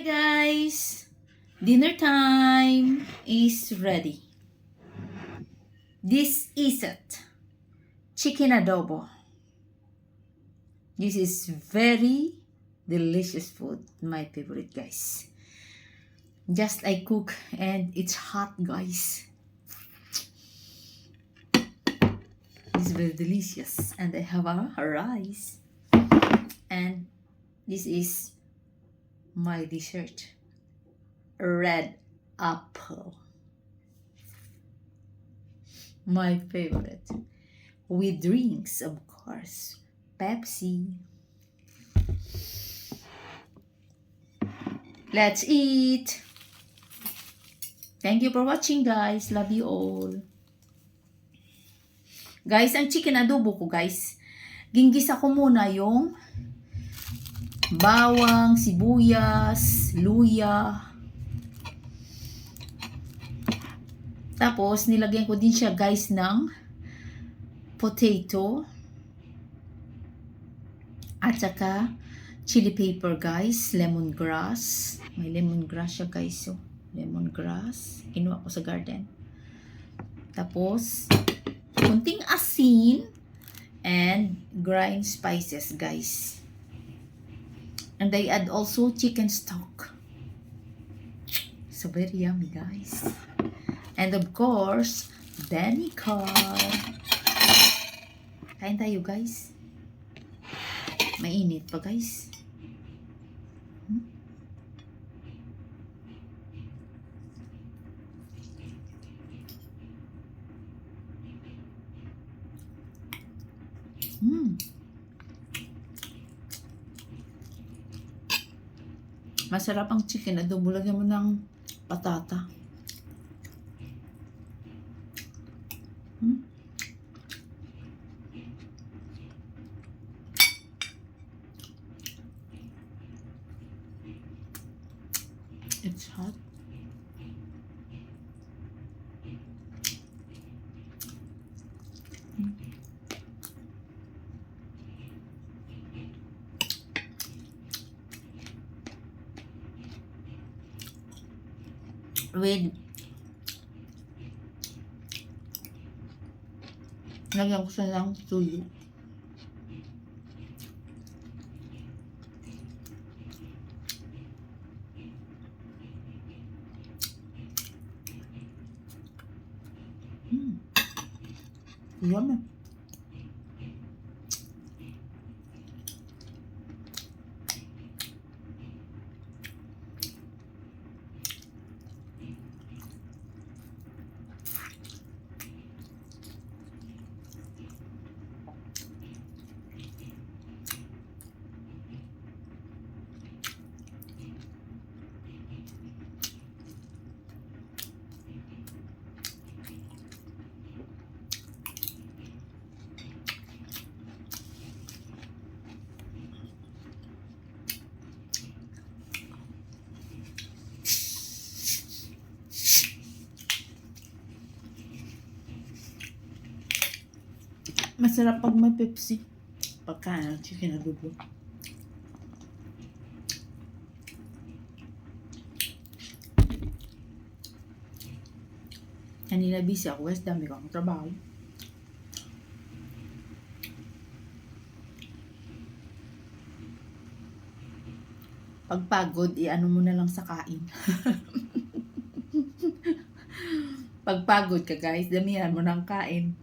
Guys, dinner time is ready. This is it. Chicken adobo. This is very delicious food. My favorite, guys. Just I cook and it's hot, guys. It's very delicious. And I have a rice. And this is my dessert. Red apple. My favorite. With drinks, of course. Pepsi. Let's eat. Thank you for watching, guys. Love you all. Guys, ang chicken adobo ko, guys. Ginggisa ko muna yung bawang, sibuyas, luya. Tapos, nilagyan ko din siya, guys, ng potato. At saka, chili pepper, guys. Lemongrass. May lemongrass siya, guys. So, lemongrass. Kinuha ko sa garden. Tapos, kunting asin. And grind spices, guys. And I add also chicken stock. So, very yummy, guys. And of course, vinegar. Kain tayo, guys. Mainit pa, guys. Masarap ang chicken adobo. Lagyan mo ng patata. It's hot. With lagyan ko siya ng tuyo. Yummy. Masarap pag may Pepsi. Pagkain ng chicken adobo. Kanina busy ako guys. Dami ko ang trabaho. Pag pagod, i-ano mo na lang sa kain. Pag pagod ka guys, damihan mo ng kain.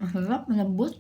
Masarap, malambot.